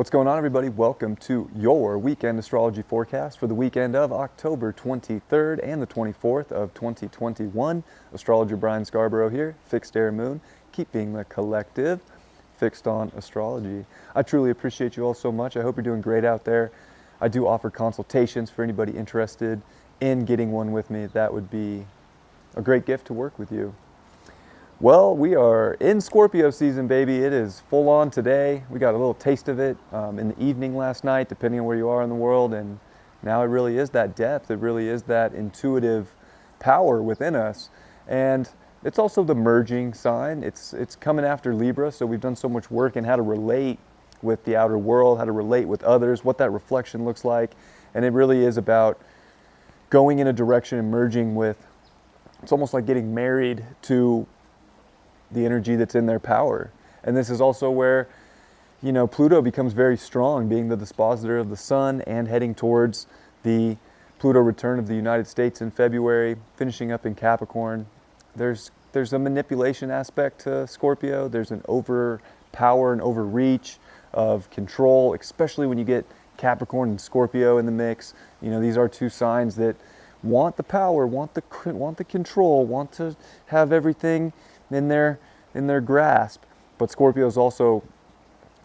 What's going on, everybody? Welcome to your weekend astrology forecast for the weekend of October 23rd and the 24th of 2021. Astrologer Brian Scarborough here, Fixed Air Moon, keeping the collective fixed on astrology. I truly appreciate you all so much. I hope you're doing great out there. I do offer consultations for anybody interested in getting one with me. That would be a great gift to work with you. Well, we are in Scorpio season, baby. It is full on today. We got a little taste of it in the evening last night, depending on where you are in the world. And now it really is that depth. It really is that intuitive power within us. And it's also the merging sign. It's coming after Libra. So we've done so much work in how to relate with the outer world, how to relate with others, what that reflection looks like. And it really is about going in a direction and merging with, it's almost like getting married to the energy that's in their power. And this is also where, Pluto becomes very strong, being the dispositor of the sun and heading towards the Pluto return of the United States in February, finishing up in Capricorn. There's a manipulation aspect to Scorpio. There's an overpower and overreach of control, especially when you get Capricorn and Scorpio in the mix. These are two signs that want the power, want the control, want to have everything in their grasp. But Scorpio is also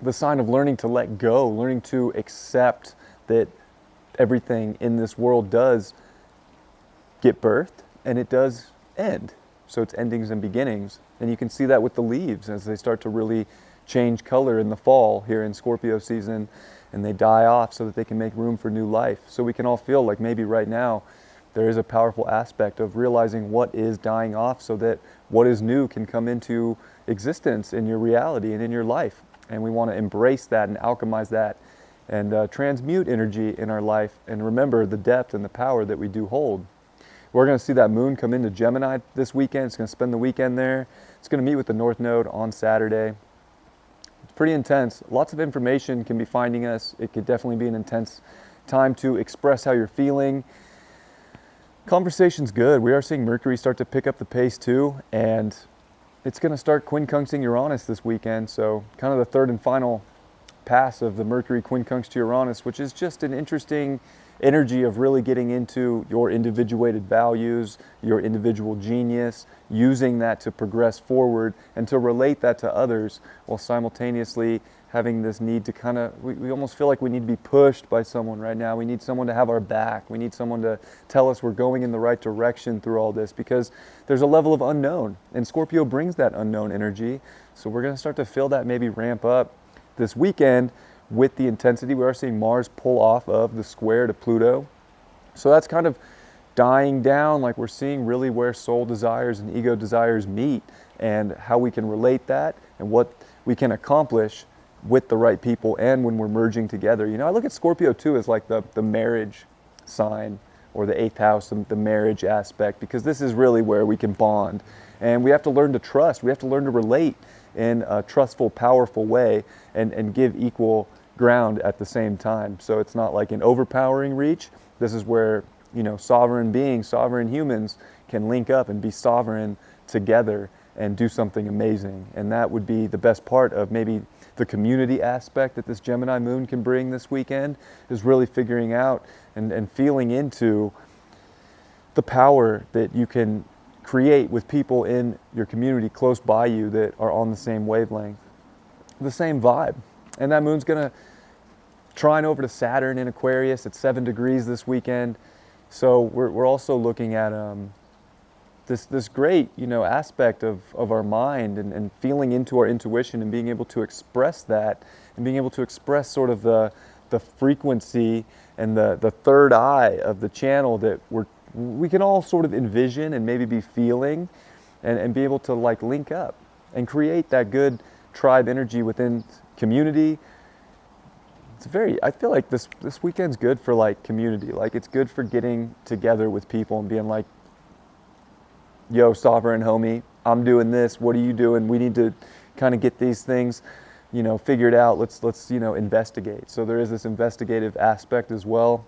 the sign of learning to let go, learning to accept that everything in this world does get birthed and it does end. So it's endings and beginnings. And you can see that with the leaves as they start to really change color in the fall here in Scorpio season, and they die off so that they can make room for new life. So we can all feel like maybe right now there is a powerful aspect of realizing what is dying off so that what is new can come into existence in your reality and in your life. And we want to embrace that and alchemize that and transmute energy in our life and remember the depth and the power that we do hold. We're going to see that moon come into Gemini this weekend. It's going to spend the weekend there. It's going to meet with the North Node on Saturday. It's pretty intense. Lots of information can be finding us. It could definitely be an intense time to express how you're feeling. Conversation's good. We are seeing Mercury start to pick up the pace too, and it's going to start quincunxing Uranus this weekend. So kind of the third and final pass of the Mercury quincunx to Uranus, which is just an interesting energy of really getting into your individuated values, your individual genius, using that to progress forward and to relate that to others while simultaneously having this need to kind of, we almost feel like we need to be pushed by someone right now. We need someone to have our back. We need someone to tell us we're going in the right direction through all this, because there's a level of unknown, and Scorpio brings that unknown energy. So we're going to start to feel that maybe ramp up this weekend with the intensity. We are seeing Mars pull off of the square to Pluto. So that's kind of dying down, like we're seeing really where soul desires and ego desires meet and how we can relate that and what we can accomplish with the right people and when we're merging together. I look at Scorpio too as like the marriage sign, or the 8th house, the marriage aspect, because this is really where we can bond. And we have to learn to trust. We have to learn to relate in a trustful, powerful way and give equal ground at the same time. So it's not like an overpowering reach. This is where, sovereign beings, sovereign humans can link up and be sovereign together and do something amazing. And that would be the best part of maybe the community aspect that this Gemini moon can bring this weekend, is really figuring out and feeling into the power that you can create with people in your community close by you that are on the same wavelength, the same vibe. And that moon's going to trine over to Saturn in Aquarius at 7 degrees this weekend. So we're also looking at this great, aspect of our mind and feeling into our intuition and being able to express that and being able to express sort of the frequency and the third eye of the channel that we can all sort of envision and maybe be feeling and be able to like link up and create that good tribe energy within community. I feel like this weekend's good for like community. Like it's good for getting together with people and being like, yo, sovereign homie, I'm doing this. What are you doing? We need to kind of get these things, figured out. Let's investigate. So there is this investigative aspect as well.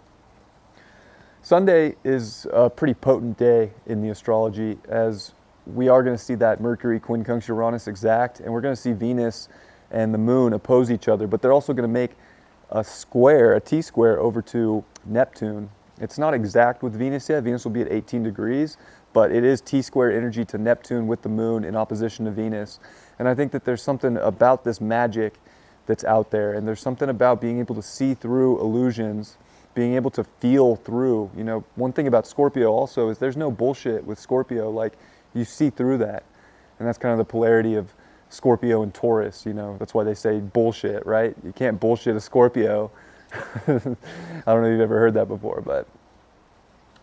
Sunday is a pretty potent day in the astrology, as we are going to see that Mercury quincunx Uranus exact, and we're going to see Venus and the moon oppose each other, but they're also going to make a square, a T-square over to Neptune. It's not exact with Venus yet. Venus will be at 18 degrees, but it is T-square energy to Neptune with the moon in opposition to Venus. And I think that there's something about this magic that's out there, and there's something about being able to see through illusions, being able to feel through. You know, one thing about Scorpio also is there's no bullshit with Scorpio. Like, you see through that. And that's kind of the polarity of Scorpio and Taurus, you know. That's why they say bullshit, right? You can't bullshit a Scorpio. I don't know if you've ever heard that before, but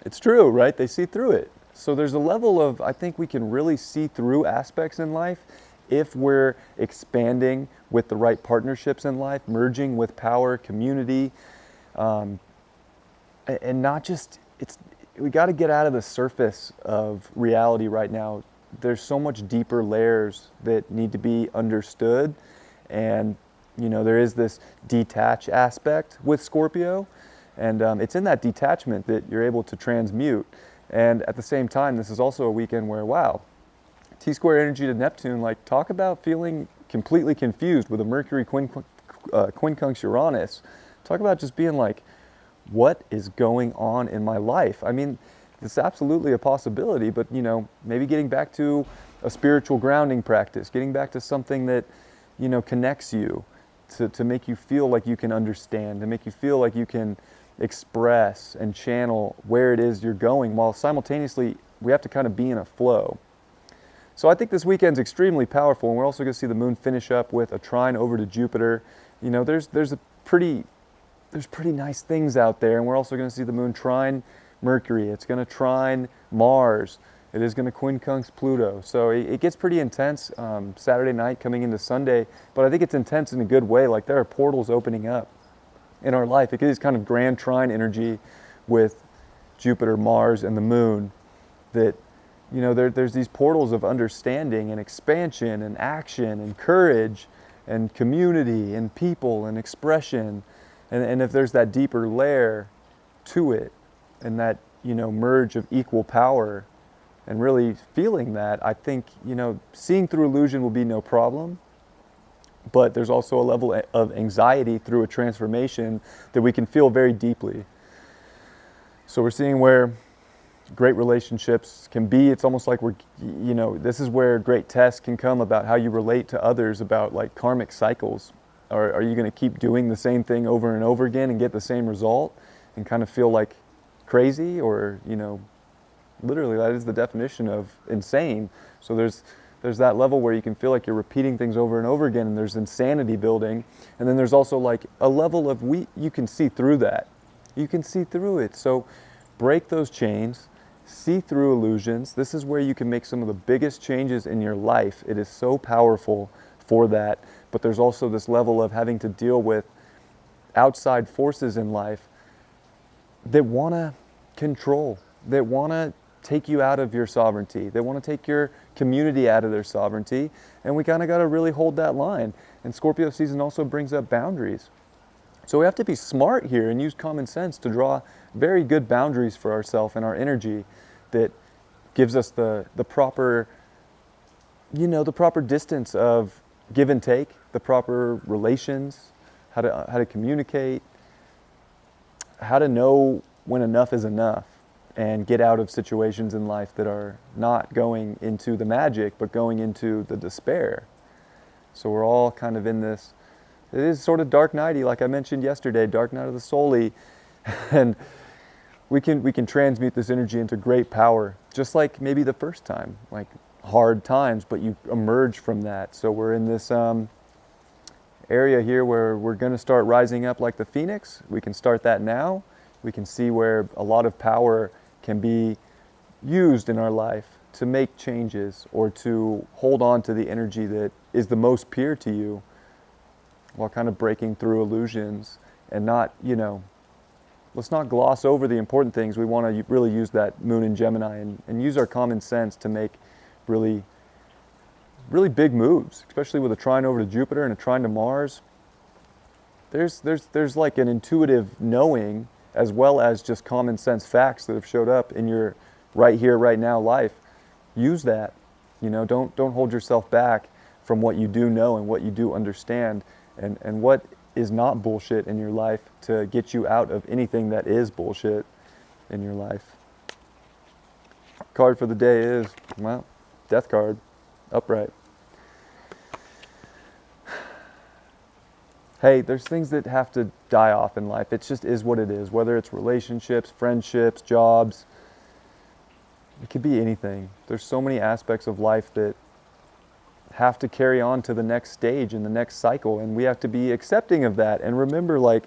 it's true, right? They see through it. So there's a level of, I think we can really see through aspects in life if we're expanding with the right partnerships in life, merging with power, community, and not just, we got to get out of the surface of reality right now. There's so much deeper layers that need to be understood. And, you know, there is this detach aspect with Scorpio. And it's in that detachment that you're able to transmute. And at the same time, this is also a weekend where, wow, T-square energy to Neptune, like, talk about feeling completely confused with a Mercury quincunx Uranus. Talk about just being like, what is going on in my life? I mean, it's absolutely a possibility, but, you know, maybe getting back to a spiritual grounding practice, getting back to something that, you know, connects you to make you feel like you can understand, to make you feel like you can express and channel where it is you're going, while simultaneously we have to kind of be in a flow. So I think this weekend's extremely powerful, and we're also going to see the moon finish up with a trine over to Jupiter. You know, there's pretty nice things out there, and we're also going to see the moon trine Mercury. It's going to trine Mars. It is going to quincunx Pluto. So it gets pretty intense Saturday night coming into Sunday, but I think it's intense in a good way. Like, there are portals opening up in our life. It is kind of grand trine energy with Jupiter, Mars, and the moon that, you know, there's these portals of understanding and expansion and action and courage and community and people and expression. And if there's that deeper layer to it and that, you know, merge of equal power and really feeling that, I think, you know, seeing through illusion will be no problem. But there's also a level of anxiety through a transformation that we can feel very deeply. So we're seeing where great relationships can be. It's almost like you know, this is where great tests can come about how you relate to others, about like karmic cycles. Are you going to keep doing the same thing over and over again and get the same result and kind of feel like crazy? Or, you know, literally that is the definition of insane. So there's that level where you can feel like you're repeating things over and over again, and there's insanity building. And then there's also like a level of you can see through that. You can see through it. So break those chains, see through illusions. This is where you can make some of the biggest changes in your life. It is so powerful for that. But there's also this level of having to deal with outside forces in life that want to control, that want to take you out of your sovereignty, that want to take your community out of their sovereignty. And we kind of got to really hold that line. And Scorpio season also brings up boundaries. So we have to be smart here and use common sense to draw very good boundaries for ourselves and our energy that gives us the proper, you know, the proper distance of give and take, the proper relations, how to communicate, how to know when enough is enough, and get out of situations in life that are not going into the magic, but going into the despair. So we're all kind of in this, it is sort of dark nighty, like I mentioned yesterday, dark night of the soul-y, and we can transmute this energy into great power, just like maybe the first time, like hard times, but you emerge from that. So we're in this area here where we're going to start rising up like the phoenix. We can start that now. We can see where a lot of power can be used in our life to make changes or to hold on to the energy that is the most pure to you, while kind of breaking through illusions and not, you know, let's not gloss over the important things. We want to really use that moon in Gemini and use our common sense to make really big moves, especially with a trine over to Jupiter and a trine to Mars. There's like an intuitive knowing as well as just common sense facts that have showed up in your right here, right now life. Use that. You know, don't hold yourself back from what you do know and what you do understand and what is not bullshit in your life to get you out of anything that is bullshit in your life. Card for the day is, well, Death card, upright. Hey, there's things that have to die off in life. It just is what it is, whether it's relationships, friendships, jobs. It could be anything. There's so many aspects of life that have to carry on to the next stage and the next cycle, and we have to be accepting of that. And remember, like,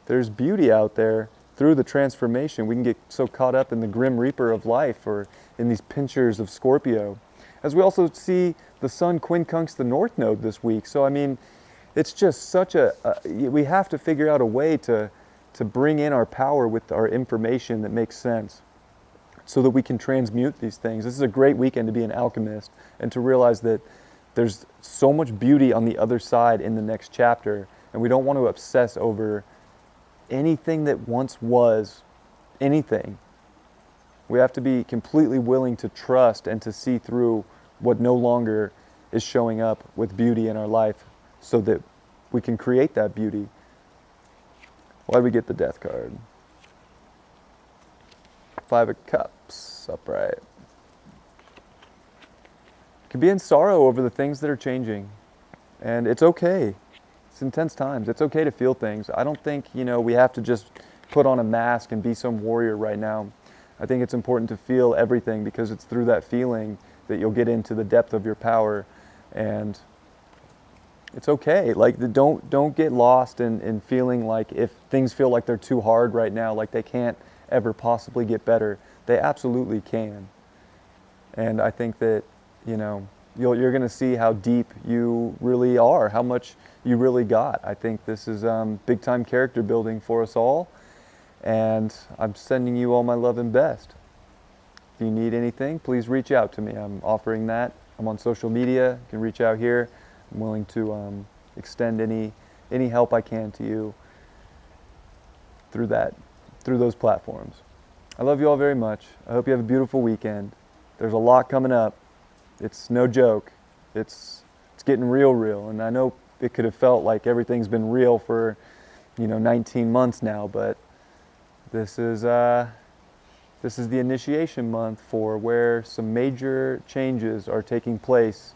there's beauty out there through the transformation. We can get so caught up in the grim reaper of life or in these pinchers of Scorpio. As we also see the sun quincunx the North Node this week. So, I mean, it's just such we have to figure out a way to bring in our power with our information that makes sense so that we can transmute these things. This is a great weekend to be an alchemist and to realize that there's so much beauty on the other side in the next chapter, and we don't want to obsess over anything that once was anything. We have to be completely willing to trust and to see through what no longer is showing up with beauty in our life so that we can create that beauty. Why do we get the Death card? 5 of Cups, upright. Could be in sorrow over the things that are changing. And it's okay. It's intense times. It's okay to feel things. I don't think, we have to just put on a mask and be some warrior right now. I think it's important to feel everything because it's through that feeling that you'll get into the depth of your power. And it's okay. Like, don't get lost in feeling like if things feel like they're too hard right now, like they can't ever possibly get better. They absolutely can. And I think that, you're going to see how deep you really are, how much you really got. I think this is big time character building for us all. And I'm sending you all my love and best. If you need anything, please reach out to me. I'm offering that. I'm on social media. You can reach out here. I'm willing to extend any help I can to you through those platforms. I love you all very much. I hope you have a beautiful weekend. There's a lot coming up. It's no joke. It's getting real. And I know it could have felt like everything's been real for 19 months now, but this is the initiation month for where some major changes are taking place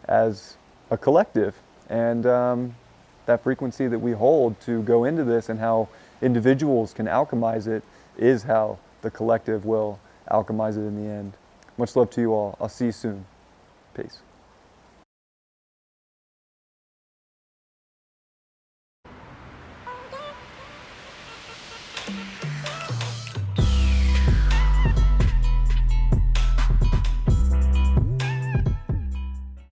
as a collective, and that frequency that we hold to go into this and how individuals can alchemize it is how the collective will alchemize it in the end. Much love to you all. I'll see you soon. Peace.